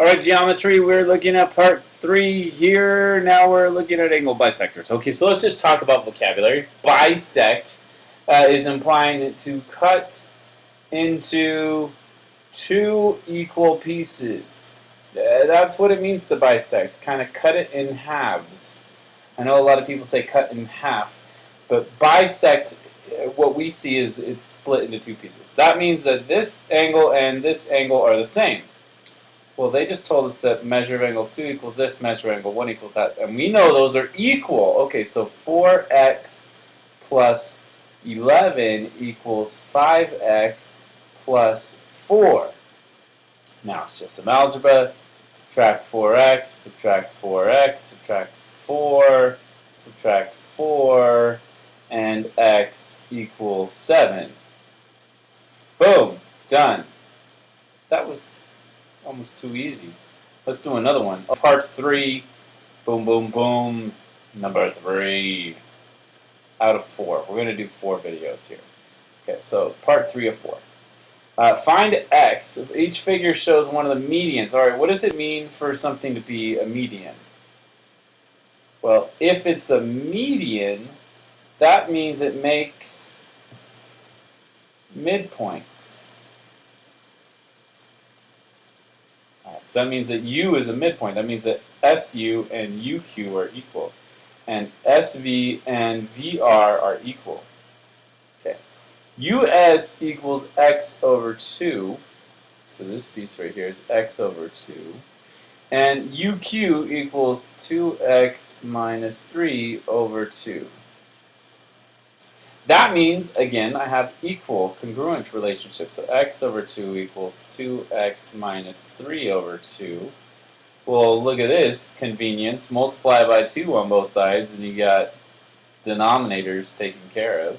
Alright, geometry, we're looking at part 3 here. Now we're looking at angle bisectors. Okay, so let's just talk about vocabulary. Bisect is implying to cut into two equal pieces. That's what it means to bisect, kind of cut it in halves. I know a lot of people say cut in half, but bisect, what we see is it's split into two pieces. That means that this angle and this angle are the same. Well, they just told us that measure of angle 2 equals this, measure of angle 1 equals that. And we know those are equal. Okay, so 4x plus 11 equals 5x plus 4. Now it's just some algebra. Subtract 4x, subtract 4x, subtract 4, subtract 4, and x equals 7. Boom, done. That was almost too easy. Let's do another one. Part 3, boom, boom, boom, number 3 out of 4. We're going to do 4 videos here. Okay, so part 3 of 4. Find x. Each figure shows one of the medians. All right, what does it mean for something to be a median? Well, if it's a median, that means it makes midpoints. So that means that U is a midpoint. That means that SU and UQ are equal. And SV and VR are equal. Okay. US equals x over 2. So this piece right here is x over 2. And UQ equals 2x minus 3 over 2. That means, again, I have equal congruent relationships. So x over 2 equals 2x minus 3 over 2. Well, look at this convenience. Multiply by 2 on both sides, and you got denominators taken care of.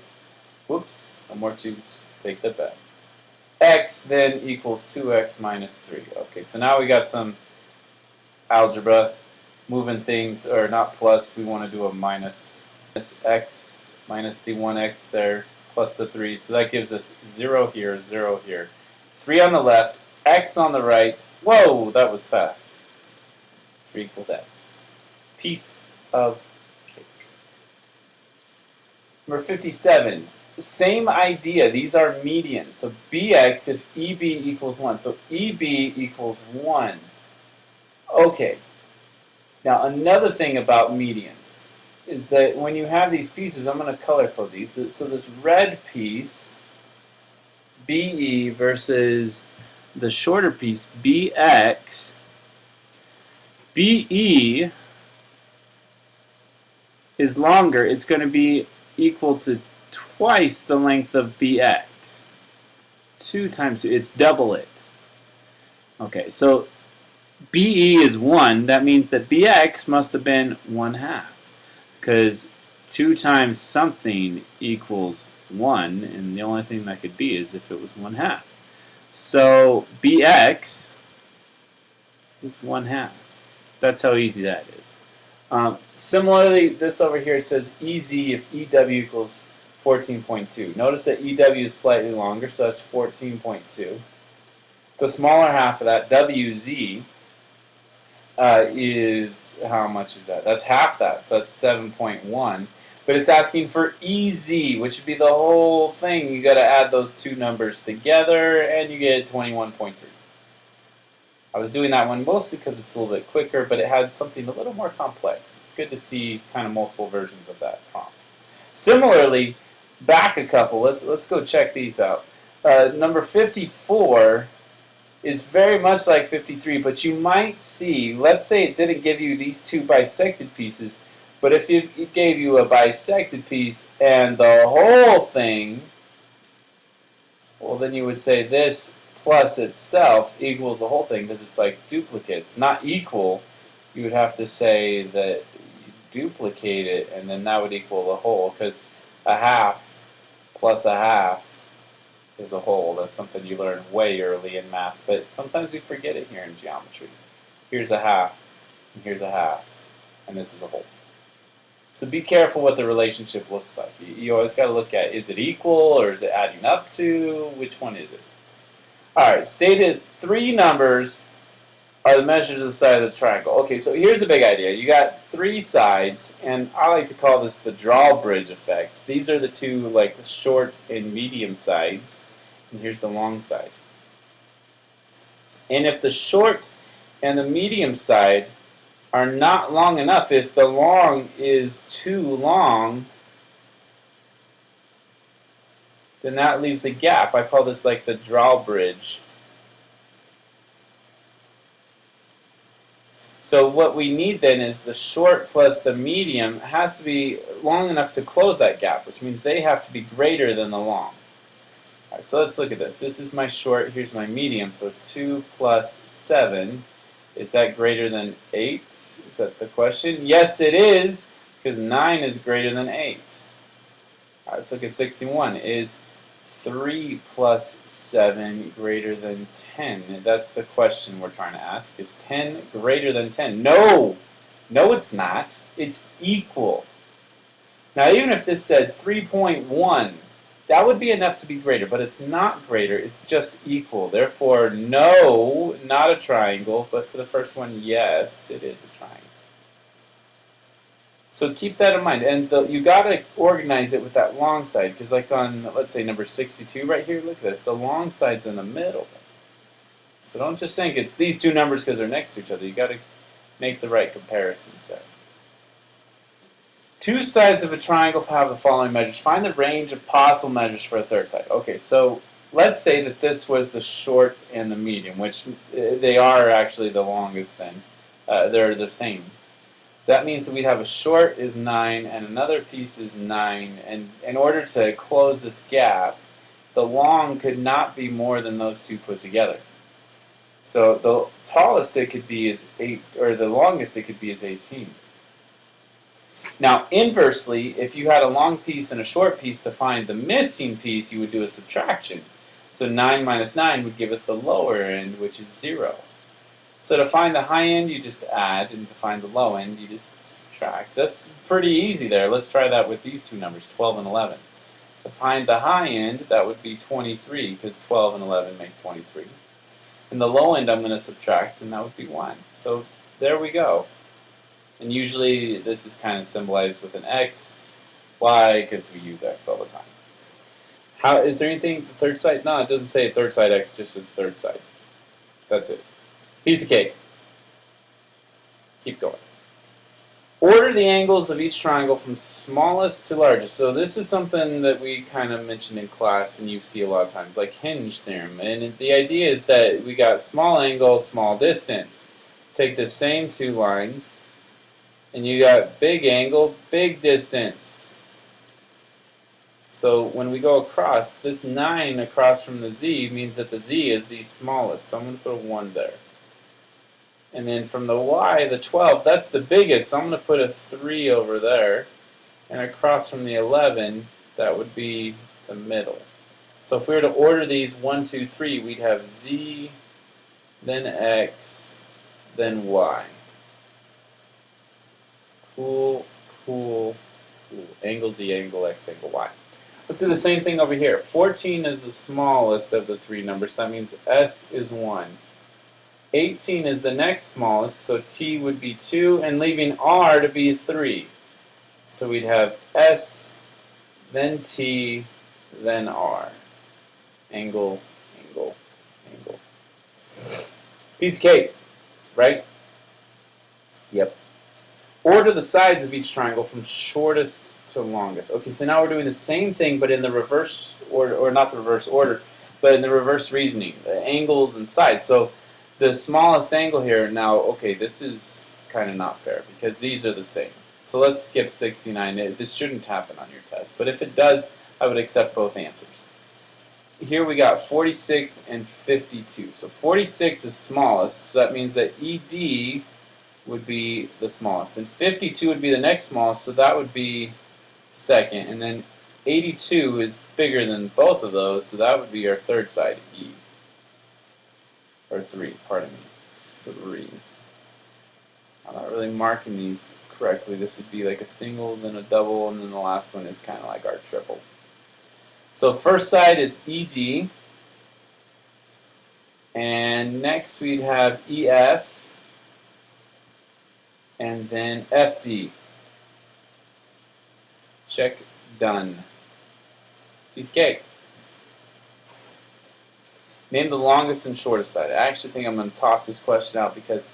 Whoops, no more 2's. Take that back. X then equals 2x minus 3. Okay, so now we got some algebra. Moving things, or not plus, we want to do a minus. This x minus the 1x there, plus the 3. So that gives us 0 here, 0 here. 3 on the left, x on the right. Whoa, that was fast. 3 equals x. Piece of cake. Number 57. Same idea. These are medians. So bx if EB equals 1. So EB equals 1. Okay. Now another thing about medians is that when you have these pieces, I'm going to color code these. So this red piece, BE, versus the shorter piece, BX, BE is longer. It's going to be equal to twice the length of BX. 2 times 2. It's double it. Okay, so BE is 1. That means that BX must have been 1/2. Because 2 times something equals 1, and the only thing that could be is if it was 1/2. So BX is 1/2. That's how easy that is. Similarly, this over here says EZ if EW equals 14.2. Notice that EW is slightly longer, so that's 14.2. The smaller half of that, WZ, is, how much is that? That's half that, so that's 7.1. But it's asking for EZ, which would be the whole thing. You got to add those two numbers together, and you get 21.3. I was doing that one mostly because it's a little bit quicker, but it had something a little more complex. It's good to see kind of multiple versions of that prompt. Similarly, back a couple. Let's go check these out. Number 54 is very much like 53, but you might see, let's say it didn't give you these two bisected pieces, but if it gave you a bisected piece and the whole thing, well, then you would say this plus itself equals the whole thing, because it's like duplicates, not equal. You would have to say that you duplicate it, and then that would equal the whole, because a half plus a half is a whole. That's something you learn way early in math, but sometimes we forget it here in geometry. Here's a half, and here's a half, and this is a whole. So be careful what the relationship looks like. You always got to look at, is it equal, or is it adding up to? Which one is it? Alright, stated 3 numbers are the measures of the side of the triangle. Okay, so here's the big idea. You got three sides, and I like to call this the drawbridge effect. These are the two like short and medium sides, and here's the long side. And if the short and the medium side are not long enough, if the long is too long, then that leaves a gap. I call this like the drawbridge. So what we need then is the short plus the medium has to be long enough to close that gap, which means they have to be greater than the long. All right, so let's look at this. This is my short, here's my medium. So 2 plus 7, is that greater than 8? Is that the question? Yes, it is, because 9 is greater than 8. All right, let's look at 61. Is 3 plus 7 greater than 10? That's the question we're trying to ask. Is 10 greater than 10? No! No, it's not. It's equal. Now, even if this said 3.1, that would be enough to be greater, but it's not greater. It's just equal. Therefore, no, not a triangle, but for the first one, yes, it is a triangle. So keep that in mind, and you got to organize it with that long side, because like on, let's say, number 62 right here, look at this, the long side's in the middle. So don't just think it's these two numbers because they're next to each other. You got to make the right comparisons there. Two sides of a triangle have the following measures. Find the range of possible measures for a third side. Okay, so let's say that this was the short and the medium, which they are actually the longest then. They're the same. That means that we have a short is 9 and another piece is 9. And in order to close this gap, the long could not be more than those two put together. So the tallest it could be is 8, or the longest it could be is 18. Now, inversely, if you had a long piece and a short piece, to find the missing piece, you would do a subtraction. So 9 minus 9 would give us the lower end, which is 0. So to find the high end, you just add, and to find the low end, you just subtract. That's pretty easy there. Let's try that with these two numbers, 12 and 11. To find the high end, that would be 23, because 12 and 11 make 23. And the low end I'm going to subtract, and that would be 1. So there we go. And usually this is kind of symbolized with an X, Y, because we use X all the time. How is there anything, the third side? No, it doesn't say third side X, just says third side. That's it. Piece of cake. Keep going. Order the angles of each triangle from smallest to largest. So this is something that we kind of mentioned in class and you see a lot of times, like hinge theorem. And the idea is that we got small angle, small distance. Take the same two lines, and you got big angle, big distance. So when we go across, this 9 across from the Z means that the Z is the smallest. So I'm going to put a 1 there. And then from the Y, the 12, that's the biggest, so I'm going to put a 3 over there. And across from the 11, that would be the middle. So if we were to order these 1, 2, 3, we'd have Z, then X, then Y. Cool, cool, cool. Angle Z, angle X, angle Y. Let's do the same thing over here. 14 is the smallest of the three numbers, so that means S is 1. 18 is the next smallest, so T would be 2, and leaving R to be 3. So we'd have S, then T, then R. Angle, angle, angle. Piece of cake, right? Yep. Order the sides of each triangle from shortest to longest. Okay, so now we're doing the same thing, but in the reverse order, or not the reverse order, but in the reverse reasoning, the angles and sides. So the smallest angle here, now, okay, this is kind of not fair because these are the same. So let's skip 69. This shouldn't happen on your test, but if it does, I would accept both answers. Here we got 46 and 52. So 46 is smallest, so that means that ED would be the smallest. And 52 would be the next smallest, so that would be second. And then 82 is bigger than both of those, so that would be our third side, E. Or 3, pardon me. 3. I'm not really marking these correctly. This would be like a single, then a double, and then the last one is kind of like our triple. So first side is ED. And next we'd have EF and then FD. Check, done. Piece of cake. Name the longest and shortest side. I actually think I'm going to toss this question out because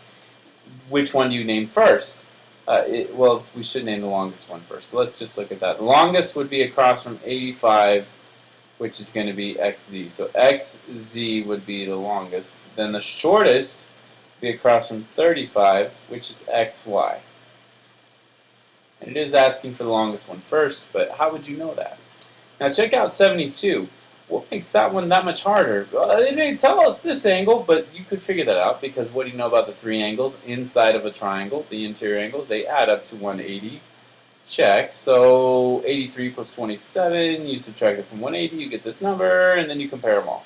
which one do you name first? Well, we should name the longest one first. So let's just look at that. The longest would be across from 85, which is going to be XZ. So XZ would be the longest. Then the shortest would be across from 35, which is XY. And it is asking for the longest one first, but how would you know that? Now check out 72. What makes that one that much harder? Well, they didn't tell us this angle, but you could figure that out because what do you know about the three angles inside of a triangle? The interior angles, they add up to 180. Check. So 83 plus 27, you subtract it from 180, you get this number, and then you compare them all.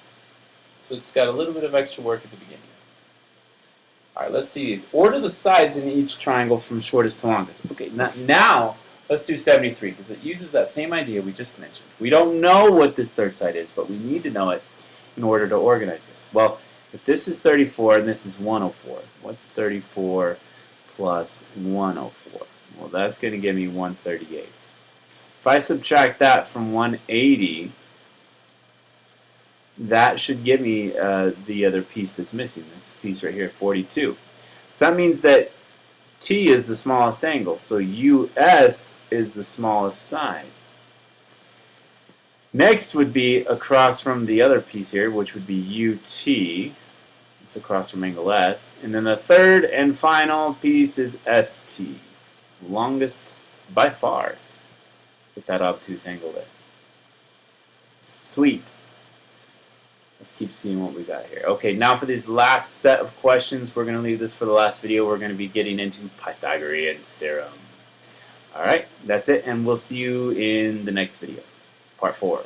So it's got a little bit of extra work at the beginning. Alright, let's see these. Order the sides in each triangle from shortest to longest. Okay, now let's do 73 because it uses that same idea we just mentioned. We don't know what this third side is, but we need to know it in order to organize this. Well, if this is 34 and this is 104, what's 34 plus 104? Well, that's going to give me 138. If I subtract that from 180, that should give me the other piece that's missing, this piece right here, 42. So that means that T is the smallest angle, so US is the smallest side. Next would be across from the other piece here, which would be UT. It's across from angle S. And then the third and final piece is ST. Longest by far with that obtuse angle there. Sweet. Let's keep seeing what we got here. Okay, now for this last set of questions, we're going to leave this for the last video. We're going to be getting into Pythagorean theorem. Alright, that's it, and we'll see you in the next video, part 4.